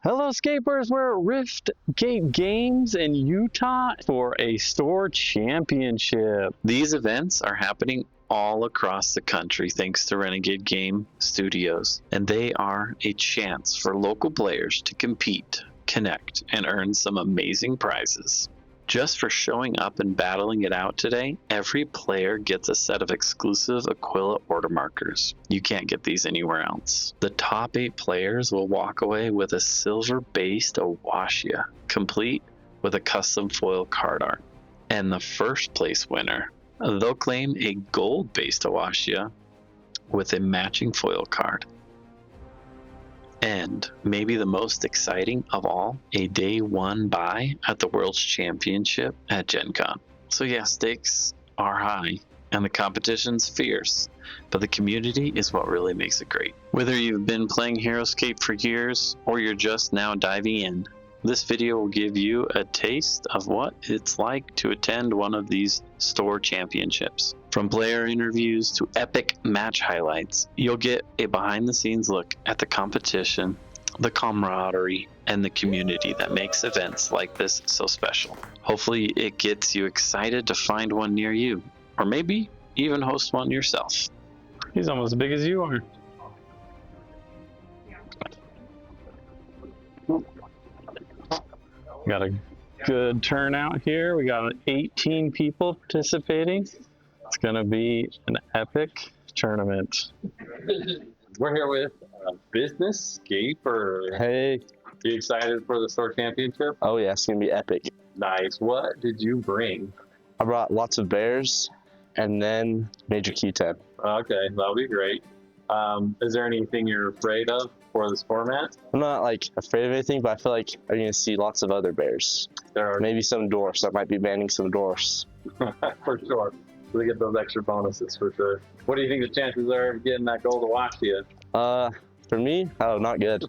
Hello, Scapers. We're at Riftgate Games in Utah for a store championship. These events are happening all across the country thanks to Renegade Game Studios, and they are a chance for local players to compete, connect, and earn some amazing prizes. Just for showing up and battling it out today, every player gets a set of exclusive Aquila order markers. You can't get these anywhere else. The top 8 players will walk away with a silver-based Ewashia, complete with a custom foil card art. And the first place winner, they'll claim a gold-based Ewashia with a matching foil card. And maybe the most exciting of all, a day 1 buy at the World's Championship at Gen Con. So yeah, stakes are high and the competition's fierce, but the community is what really makes it great. Whether you've been playing Heroscape for years or you're just now diving in, this video will give you a taste of what it's like to attend one of these store championships. From player interviews to epic match highlights, you'll get a behind-the-scenes look at the competition, the camaraderie, and the community that makes events like this so special. Hopefully it gets you excited to find one near you, or maybe even host one yourself. He's almost as big as you are. Got a good turnout here. We got 18 people participating. It's gonna be an epic tournament. We're here with Business Scapers. Hey. You excited for the store championship? Oh yeah, it's gonna be epic. Nice. What did you bring? I brought lots of bears and then Major Q10. Okay, that'll be great. Is there anything you're afraid of for this format? I'm not like afraid of anything, but I feel like I'm gonna see lots of other bears. There are Maybe some dwarfs. I might be banning some dwarfs. for sure. We get those extra bonuses for sure. What do you think the chances are of getting that gold Ewashia? For me, oh, not good.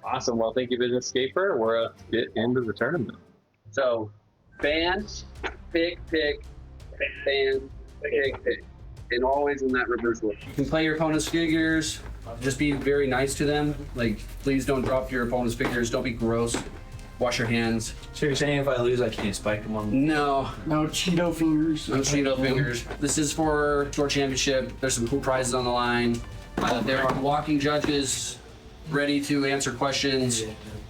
Awesome. Well, thank you, Business Scaper. We're up to get into the tournament. So, fans, pick, fans, pick. And always in that reverse order. You can play your opponent's figures. Just be very nice to them. Like, please don't drop your opponent's figures. Don't be gross. Wash your hands. So you're saying if I lose, I can't spike them on? No. No Cheeto fingers. No Cheeto fingers. This is for Store Championship. There's some cool prizes on the line. There are walking judges ready to answer questions.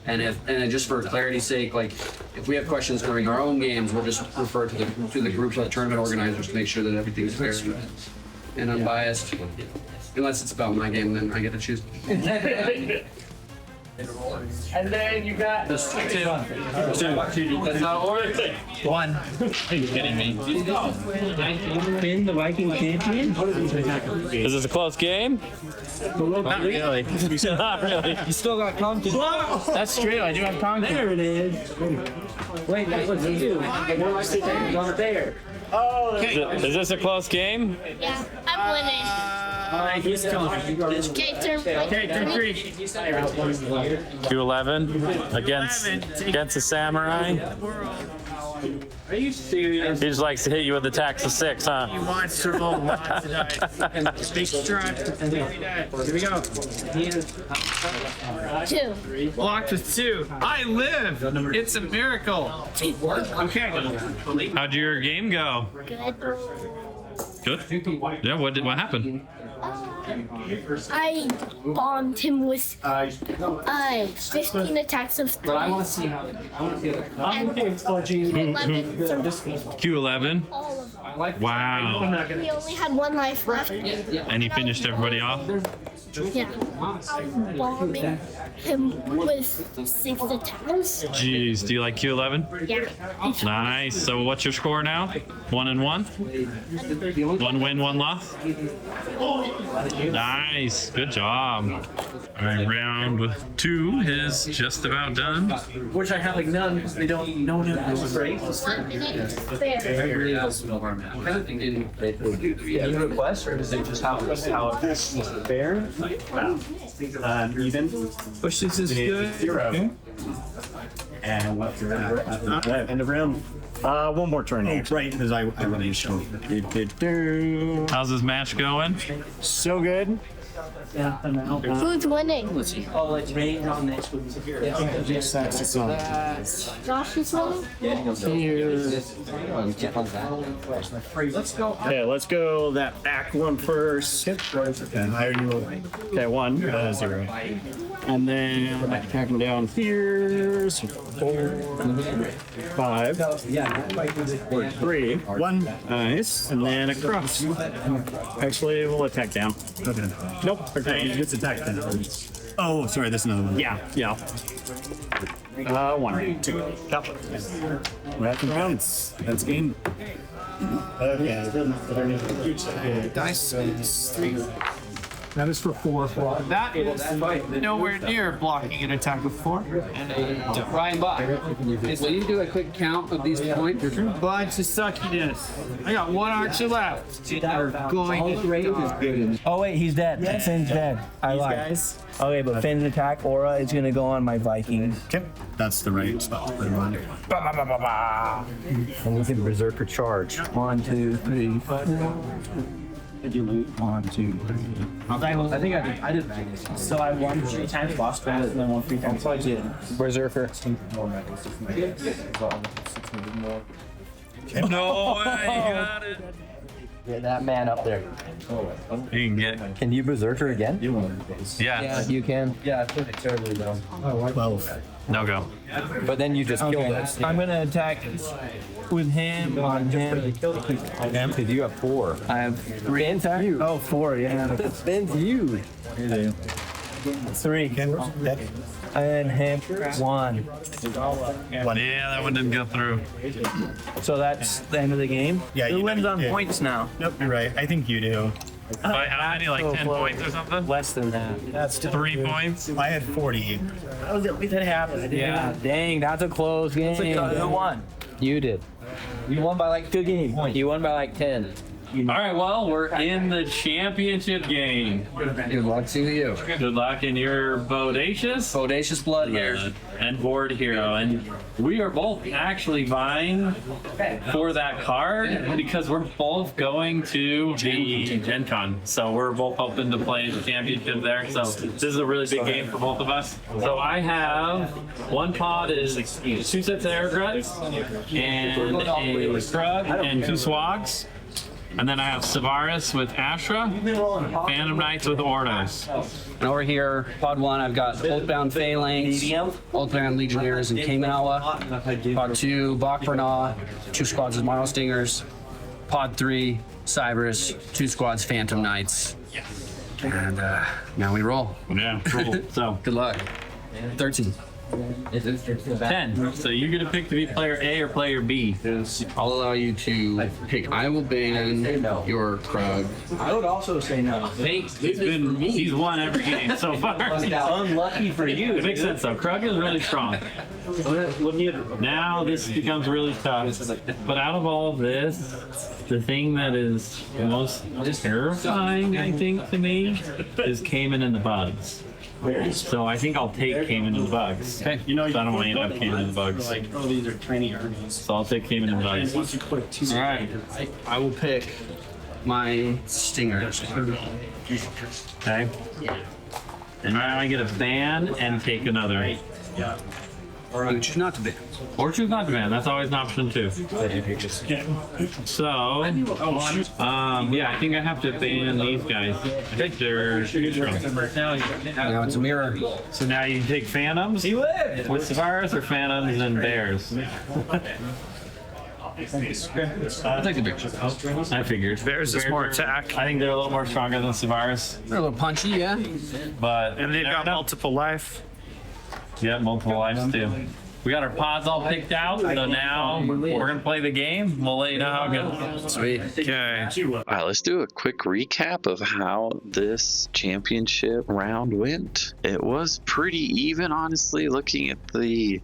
And just for clarity's sake, like if we have questions during our own games, we'll just refer to the groups of the tournament organizers to make sure that everything's fair and unbiased. Unless it's about my game, then I get to choose. And then you got two. That's how it works. One. Are you kidding me? Been the Viking champion? Is this a close game? Not really. Not really. You still got confidence. That's true. I do have confidence. There it is. Wait, that's what you do. Not there. Oh. Is this a close game? Yeah, I'm winning. Alright, he's killing me. Okay, turn three. 211 against a samurai. Are you serious? He just likes to hit you with the tax of 6, huh? He wants to roll big strike. Here we go. 2. Blocked with 2. I live! It's a miracle. Okay. How'd your game go? Good. Good? Yeah, what happened? I bombed him with 15 attacks of 3. I want to see how. And 11 Q11? all of them. Wow. He only had 1 life left. And he finished everybody off? Yeah. I'm bombing him with 6 attacks. Jeez, do you like Q11? Yeah. Nice. So what's your score now? 1-1? 1 win, 1 loss? Nice. Good job. All right, round 2 is just about done. Which I have like none because they don't know him as great. 1 minute. Fair. Any requests or is it just how it's fair? Even. Push this is good. 0. And what's your end of round? One more turn. Oh, right, because I really show. How's this match going? So good. Who's winning? Oh, it's raining on next week. Josh is winning? Okay, let's go that back one first. Okay, higher you will. Okay, 1, 0. And then tacking down here. So 4, 5, 3, 1. Nice. And then across. Actually, we'll attack down. Okay. Nope. Okay, it's attack down. Oh, sorry, that's another one. Yeah. 1, 2. Rapid rounds. That's game. Okay. Dice is 3. That is for 4. That is nowhere near blocking an attack with 4. Ryan Bach, will you do a quick count of these points? Bunch of suckiness. I got 1 archer left. Going Oh wait, he's dead. Finn's dead. I lied. Okay, but Finn's attack aura is gonna go on my Viking. Okay, that's the right spot to put him on. And we can berserker charge. 1, 2, 3, 4. Did you loot? 1, 2, 3. I think I did. So I won 3 times boss battles and then won 3 times. So I did. Berserker. No way, you got it. Get that man up there. You can get. Can you berserker again? Yeah. You can. Yeah, I put it terribly though. 12. No go. But then you just killed us. I'm gonna attack with him on him. Because you have 4. I have 3. Oh, 4, yeah. Spin's huge. 3. And him 1. Yeah, that one didn't go through. So that's the end of the game? Yeah, Who you wins know, on yeah. points now? Nope, you're right. I think you do. By how many? Like 10 points or something? Less than that. That's 3 points? I had 40. That was at least half. Yeah, dang, that's a close game. Who won? You did. You won by like 2 games. You won by like 10. All right, well, we're in the championship game. Good luck to you. Good luck in your Bodacious Bodacious blood here. and Board Hero. And we are both actually vying for that card because we're both going to the Gen Con. So we're both hoping to play the championship there. So this is a really big game for both of us. So I have 1 pod is 2 sets of Airgruts and a Shrug and 2 Swags. And then I have Savaris with Astra, Phantom Knights with Ordos. And over here, pod 1, I've got Oathbound Phalanx, Oathbound Legionnaires, and Kamanawa. Pod 2, Bokbernah, 2 squads of Mono Stingers. Pod 3, Cybers, 2 squads Phantom Knights. And now we roll. Yeah, cool. So Good luck. 13. 10. So you get to pick to be player A or player B. I'll allow you to pick. I will ban your Krug. I would also say no. He's won every game so far. Unlucky for you. It makes sense though. Krug is really strong. Now this becomes really tough. But out of all of this, the thing that is most terrifying, I think, to me, is Cayman and the Bugs. So I think I'll take Cayman and the Bugs. Okay. So I don't want to end up Cayman and the Bugs. Oh, these are tiny armies. So I'll take Cayman and the Bugs. Once you put 2. All right. I will pick my Stinger. Okay. And now I get a ban and take another. Yeah. Or choose not to ban. Or choose not to ban. That's always an option too. So, yeah, I think I have to ban these guys. I think they're neutral. Now it's a mirror. So now you take Phantoms with Savaris or Phantoms and Bears. I'll take the Bears. I figured. Bears is more attack. I think they're a little more stronger than Savaris. They're a little punchy, yeah. But And they've got multiple life. yeah, multiple lives too. We got our pods all picked out, so now we're gonna play the game. We'll let you know how it goes. Sweet. Okay. All right, let's do a quick recap of how this championship round went. It was pretty even, honestly, looking at the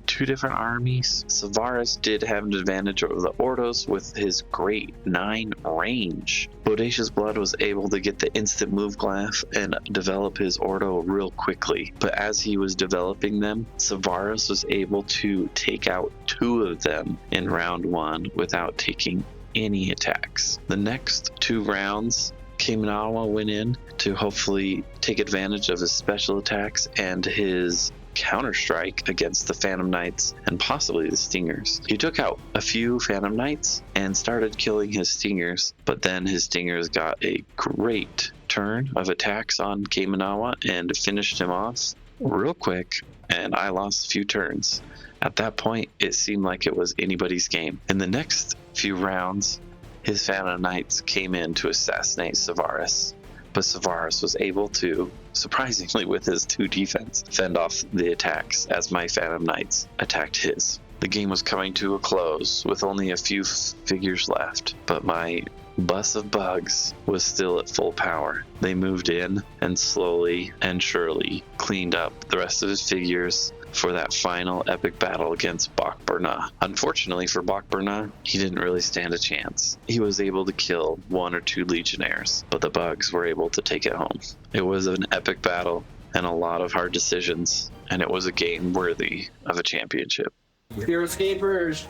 2 different armies. Savaris did have an advantage over the Ordos with his great 9 range. Bodacious Blood was able to get the instant move glyph and develop his Ordo real quickly. But as he was developing them, Savaris was able to take out 2 of them in round 1 without taking any attacks. The next 2 rounds, Kaminawa went in to hopefully take advantage of his special attacks and his counter-strike against the Phantom Knights and possibly the Stingers. He took out a few Phantom Knights and started killing his Stingers, but then his Stingers got a great turn of attacks on Kaminawa and finished him off real quick, and I lost a few turns. At that point, it seemed like it was anybody's game. In the next few rounds, his Phantom Knights came in to assassinate Savaris, but Savaris was able to, surprisingly with his 2 defense, fend off the attacks as my Phantom Knights attacked his. The game was coming to a close with only a few figures left, but my bus of bugs was still at full power. They moved in and slowly and surely cleaned up the rest of his figures for that final epic battle against Bokburna. Unfortunately for Bokburna, he didn't really stand a chance. He was able to kill 1 or 2 legionnaires, but the bugs were able to take it home. It was an epic battle and a lot of hard decisions, and it was a game worthy of a championship. Heroscapers,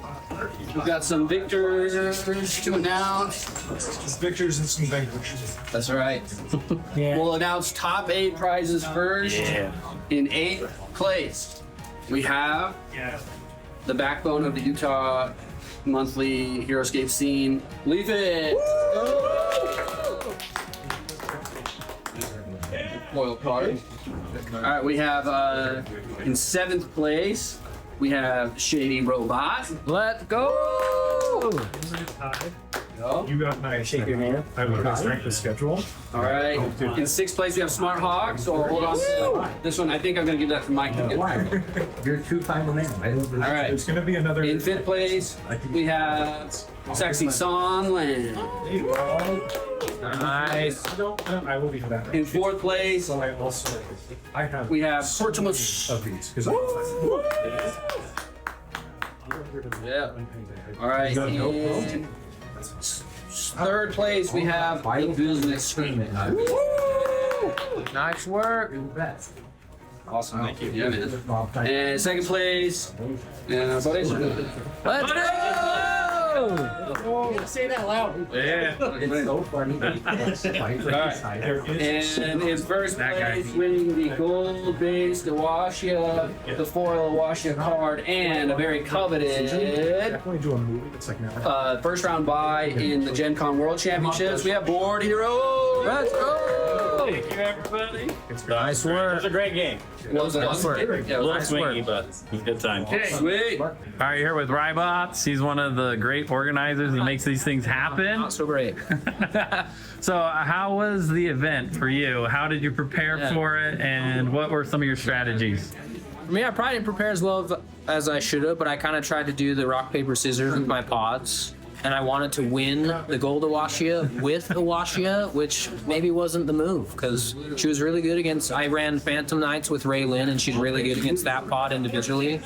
we've got some victors to announce. Victors and some vanquishes. That's right. We'll announce top 8 prizes first. In 8th place, we have the backbone of the Utah monthly Heroscape scene, Leaf It! Foil card. Alright, we have in 7th place, we have Shady Robot. Let's go! You got my shake your hand. I will strength the schedule. All right. In 6th place, we have Smart Hawk. So hold on to this one. I think I'm going to give that to Mike. You're a true final man. All right. There's going to be another. In 5th place, we have Sexy Songland. Nice. I will be for that. In 4th place, So I have. we have Portimus. Of these because Yeah. All right. In 3rd place, we have the Business Screaming. Nice work. Awesome. Thank you. Yeah, man. And 2nd place, let's go! say that loud. Yeah. It's so funny. And in 1st place, winning the gold-based Ewashia, the foil Ewashia card, and a very coveted Definitely do a movie that's like now. first round bye in the Gen Con World Championships. We have Board Hero. Let's go! Thank you, everybody. Nice work. It was a great game. What was it? Nice work. Yeah, A it was little nice swingy, work. but it was a good time. Sweet. All right, here with Rybots. He's one of the great organizers. He makes these things happen. Not so great. So, how was the event for you? How did you prepare for it, and what were some of your strategies? I mean, I probably didn't prepare as well as I should have, but I kind of tried to do the rock, paper, scissors with my pods. And I wanted to win the gold Ewashia with Ewashia, which maybe wasn't the move because she was really good against. I ran Phantom Knights with Raylyn, and she's really good against that pod individually,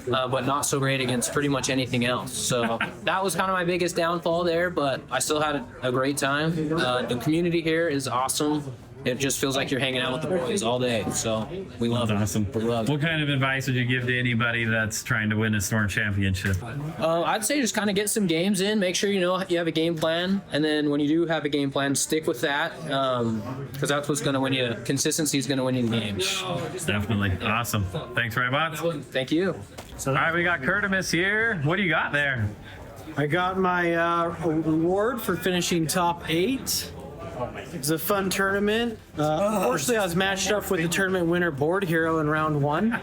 but not so great against pretty much anything else. So that was kind of my biggest downfall there, but I still had a great time. The community here is awesome. It just feels like you're hanging out with the boys all day. So we love it. Awesome. We love it. What kind of advice would you give to anybody that's trying to win a Storm Championship? I'd say just kind of get some games in. Make sure you know you have a game plan, and then when you do have a game plan, stick with that, because that's what's going to win you. Consistency is going to win you games. Definitely. Awesome. Thanks, Rybots. Thank you. All right, we got Curtimus here. What do you got there? I got my reward for finishing top 8. It was a fun tournament. Unfortunately, I was matched up with the tournament winner, Board Hero, in round 1.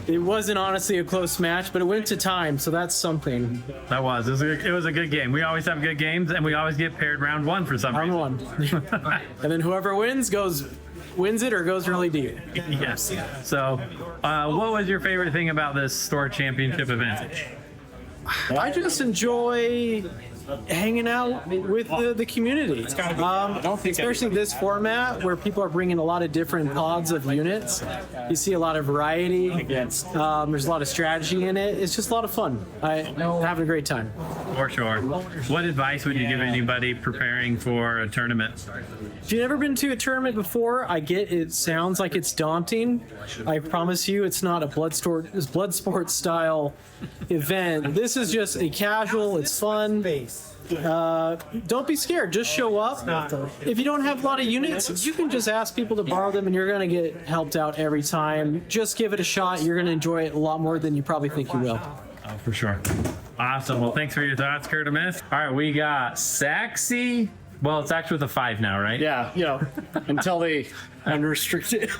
It wasn't honestly a close match, but it went to time, so that's something. That was. It was a good game. We always have good games, and we always get paired round 1 for some Round reason. 1. And then whoever wins it or goes really deep. Yes. So, what was your favorite thing about this Store Championship event? I just enjoy hanging out with the community. Especially this format where people are bringing a lot of different pods of units. You see a lot of variety. There's a lot of strategy in it. It's just a lot of fun. I'm having a great time. For sure. What advice would you give anybody preparing for a tournament? If you've never been to a tournament before, I get it sounds like it's daunting. I promise you it's not a blood sport style event. This is just a casual, it's fun. Don't be scared. Just show up. If you don't have a lot of units, you can just ask people to borrow them, and you're going to get helped out every time. Just give it a shot. You're going to enjoy it a lot more than you probably think you will. Oh, for sure. Awesome. Well, thanks for your thoughts, Curtimus. All right, we got Saxy. Well, it's actually with a 5 now, right? Yeah, until they unrestricted.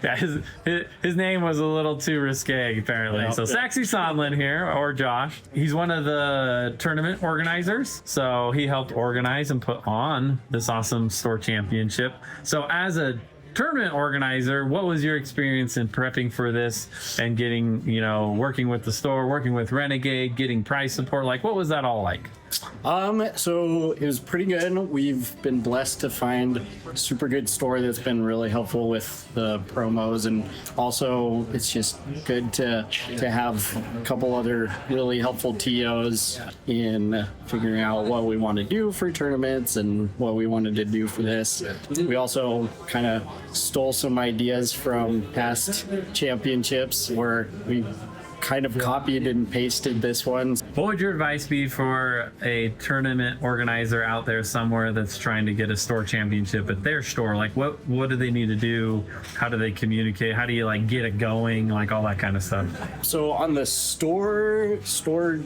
Yeah, his name was a little too risque, apparently. So Saxy Sondland here, or Josh, he's one of the tournament organizers. So he helped organize and put on this awesome store championship. So as a tournament organizer, what was your experience in prepping for this and getting, working with the store, working with Renegade, getting prize support? Like, what was that all like? So it was pretty good. We've been blessed to find a super good store that's been really helpful with the promos, and also it's just good to have a couple other really helpful TOs in figuring out what we want to do for tournaments and what we wanted to do for this. We also kind of stole some ideas from past championships where we kind of copied and pasted this one. What would your advice be for a tournament organizer out there somewhere that's trying to get a store championship at their store? Like, what do they need to do? How do they communicate? How do you get it going? Like all that kind of stuff. So on the store support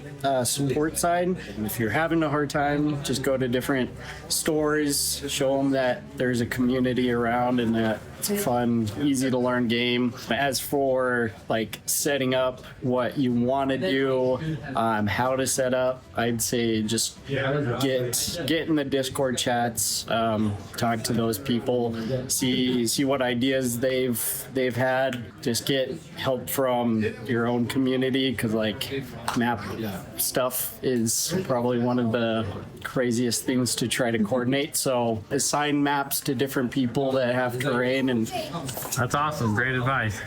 side, if you're having a hard time, just go to different stores, show them that there's a community around and that it's a fun, easy to learn game. As for setting up what you want to do, how to set up, I'd say just get in the Discord chats, talk to those people, see what ideas they've had. Just get help from your own community, because map stuff is probably one of the craziest things to try to coordinate. So assign maps to different people that have terrain. And that's awesome. Great advice.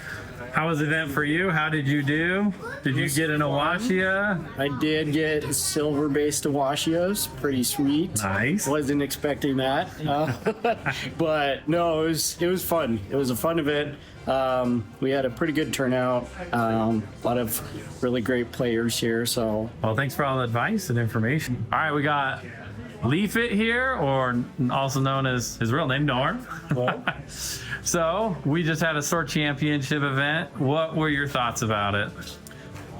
How was the event for you? How did you do? Did you get an Ewashia? I did get silver-based Ewashias. Pretty sweet. Nice. Wasn't expecting that. But no, it was fun. It was a fun event. We had a pretty good turnout. A lot of really great players here. So, well, thanks for all the advice and information. All right, we got Leaf It here, or also known as his real name, Norm. So we just had a store championship event. What were your thoughts about it?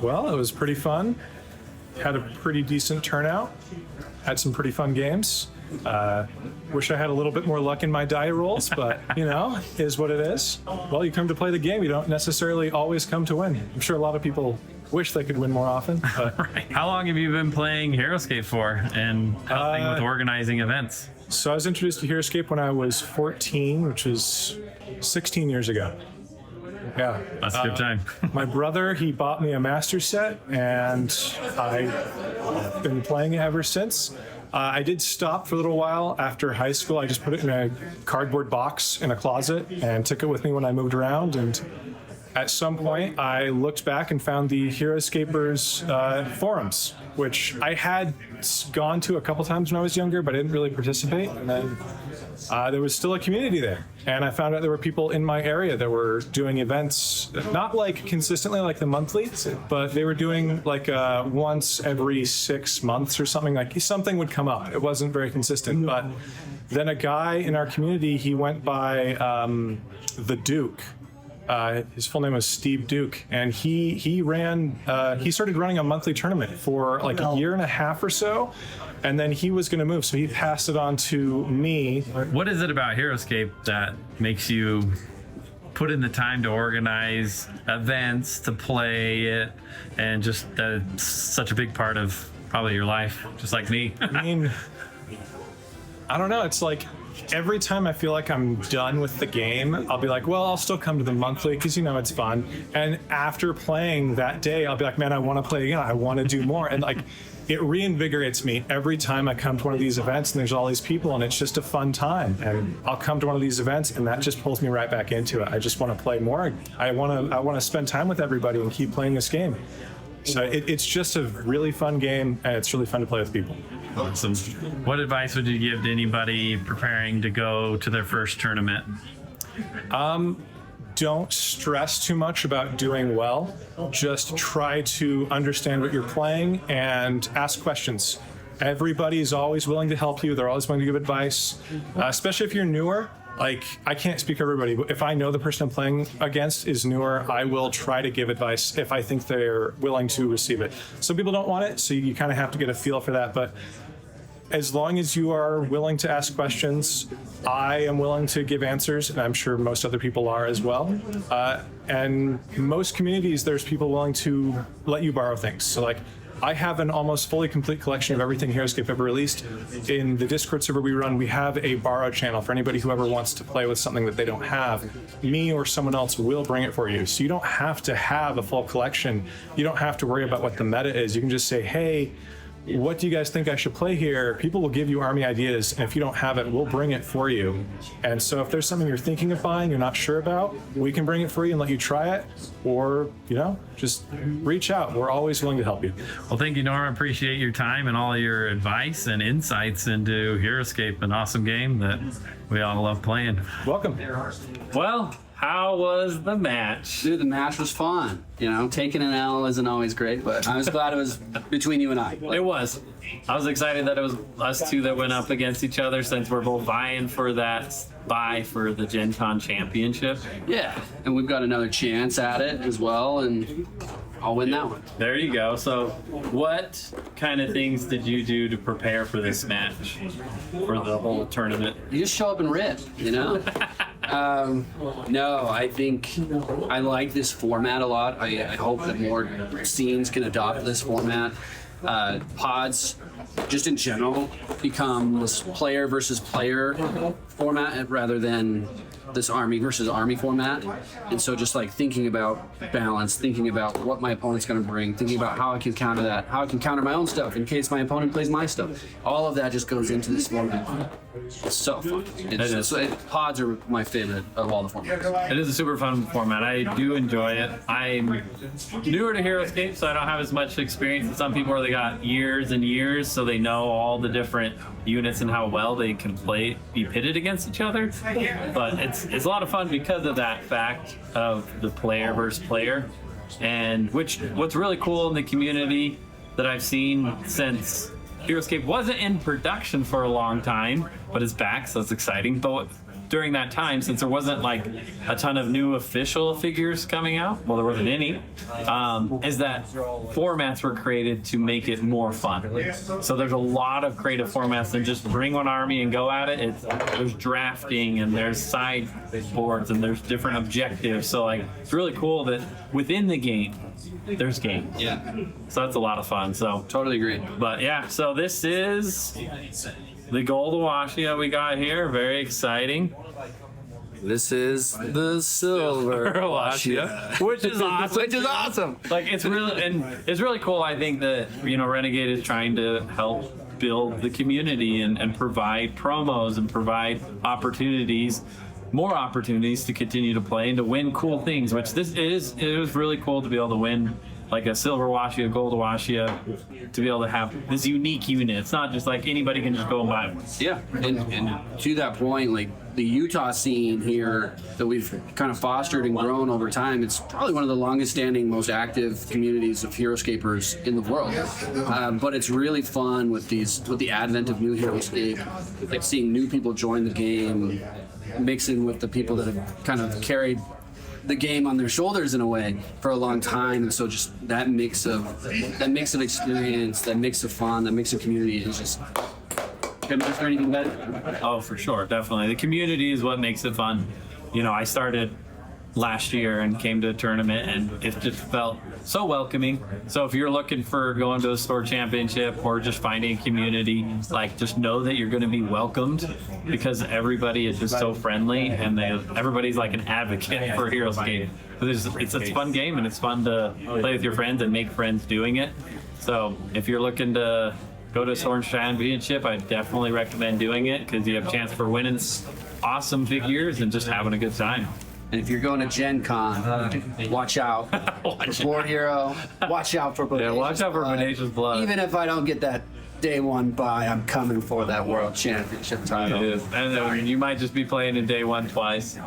Well, it was pretty fun. Had a pretty decent turnout. Had some pretty fun games. Wish I had a little bit more luck in my die rolls, but is what it is. Well, you come to play the game. You don't necessarily always come to win. I'm sure a lot of people wish they could win more often. But right. How long have you been playing Heroscape for and helping with organizing events? So I was introduced to Heroscape when I was 14, which is 16 years ago. Yeah. That's a good time. My brother, he bought me a master set, and I've been playing it ever since. I did stop for a little while after high school. I just put it in a cardboard box in a closet and took it with me when I moved around. And at some point, I looked back and found the Scapers forums, which I had gone to a couple times when I was younger, but I didn't really participate. And then there was still a community there. And I found out there were people in my area that were doing events, not consistently like the monthly, but they were doing once every 6 months or something. Something would come up. It wasn't very consistent. But then a guy in our community, he went by the Duke. His full name was Steve Duke, and he started running a monthly tournament for a year and a half or so, and then he was going to move, so he passed it on to me. What is it about Heroscape that makes you put in the time to organize events, to play it, and just that it's such a big part of probably your life, just like me? I mean, I don't know, it's every time I feel like I'm done with the game, I'll be well, I'll still come to the monthly because it's fun. And after playing that day, I'll be man, I want to play again. I want to do more. And it reinvigorates me every time I come to one of these events and there's all these people and it's just a fun time. And I'll come to one of these events and that just pulls me right back into it. I just want to play more. I want to spend time with everybody and keep playing this game. So it's just a really fun game, and it's really fun to play with people. Awesome. What advice would you give to anybody preparing to go to their first tournament? Don't stress too much about doing well. Just try to understand what you're playing and ask questions. Everybody's always willing to help you. They're always willing to give advice, especially if you're newer. Like, I can't speak for everybody, but if I know the person I'm playing against is newer, I will try to give advice if I think they're willing to receive it. Some people don't want it, so you kind of have to get a feel for that. But as long as you are willing to ask questions, I am willing to give answers, and I'm sure most other people are as well. And most communities, there's people willing to let you borrow things. So like, I have an almost fully complete collection of everything Heroscape ever released. In the Discord server we run, we have a borrow channel for anybody who ever wants to play with something that they don't have. Me or someone else will bring it for you. So you don't have to have a full collection. You don't have to worry about what the meta is. You can just say, hey, what do you guys think I should play here? People will give you army ideas, and if you don't have it, we'll bring it for you. And so if there's something you're thinking of buying, you're not sure about, we can bring it for you and let you try it, or, just reach out. We're always willing to help you. Well, thank you, Norm. Appreciate your time and all your advice and insights into Heroscape, an awesome game that we all love playing. Welcome. Well, how was the match? Dude, the match was fun. Taking an L isn't always great, but I was glad it was between you and I. It was. I was excited that it was us two that went up against each other, since we're both vying for that bye for the Gen Con Championship. Yeah, and we've got another chance at it as well, and I'll win that one. There you go. So what kind of things did you do to prepare for this match, for the whole tournament? You just show up and rip, No, I think I like this format a lot. I hope that more scenes can adopt this format. Pods, just in general, become this player versus player format rather than this army versus army format. And so just like thinking about balance, thinking about what my opponent's going to bring, thinking about how I can counter that, how I can counter my own stuff in case my opponent plays my stuff. All of that just goes into this format. It's so fun. Pods are my favorite of all the formats. It is a super fun format. I do enjoy it. I'm newer to Heroscape, so I don't have as much experience as some people where they got years and years, so they know all the different units and how well they can be pitted against each other. But it's a lot of fun because of that fact of the player versus player. And what's really cool in the community that I've seen since Heroscape wasn't in production for a long time, but it's back, so it's exciting. But during that time, since there wasn't like a ton of new official figures coming out, well, there wasn't any, is that formats were created to make it more fun. So there's a lot of creative formats than just bring one army and go at it. There's drafting, and there's side boards, and there's different objectives. So like, it's really cool that within the game, there's game. Yeah. So that's a lot of fun. So totally agree. But yeah, so this is the gold Ewashia we got here. Very exciting. This is the silver Ewashia, which is awesome. Which is awesome. Like, it's really cool. I think that Renegade is trying to help build the community and provide promos and provide more opportunities to continue to play and to win cool things. Which it was really cool to be able to win like a silver Ewashia, gold Ewashia, to be able to have this unique unit. It's not just like anybody can just go and buy one. Yeah, and to that point, like the Utah scene here that we've kind of fostered and grown over time, it's probably one of the longest standing, most active communities of Heroscapers in the world. But it's really fun with the advent of new Heroscape, like seeing new people join the game, mixing with the people that have kind of carried the game on their shoulders in a way for a long time. And so just that mix of experience, that mix of fun, that mix of community is just couldn't ask for anything better. Oh, for sure, definitely. The community is what makes it fun. I started last year and came to a tournament, and it just felt so welcoming. So if you're looking for going to a store championship or just finding a community, like, just know that you're going to be welcomed, because everybody is just so friendly, and everybody's like an advocate for Heroscape. It's a fun game, and it's fun to play with your friends and make friends doing it. So if you're looking to go to a store championship, I definitely recommend doing it, because you have a chance for winning awesome figures and just having a good time. And if you're going to Gen Con, watch out for Board Hero. Watch out for Bodacious. Yeah, watch out for Bodacious Blood. Even if I don't get that day one buy, I'm coming for that World Championship title. It is. And then you might just be playing in day one twice.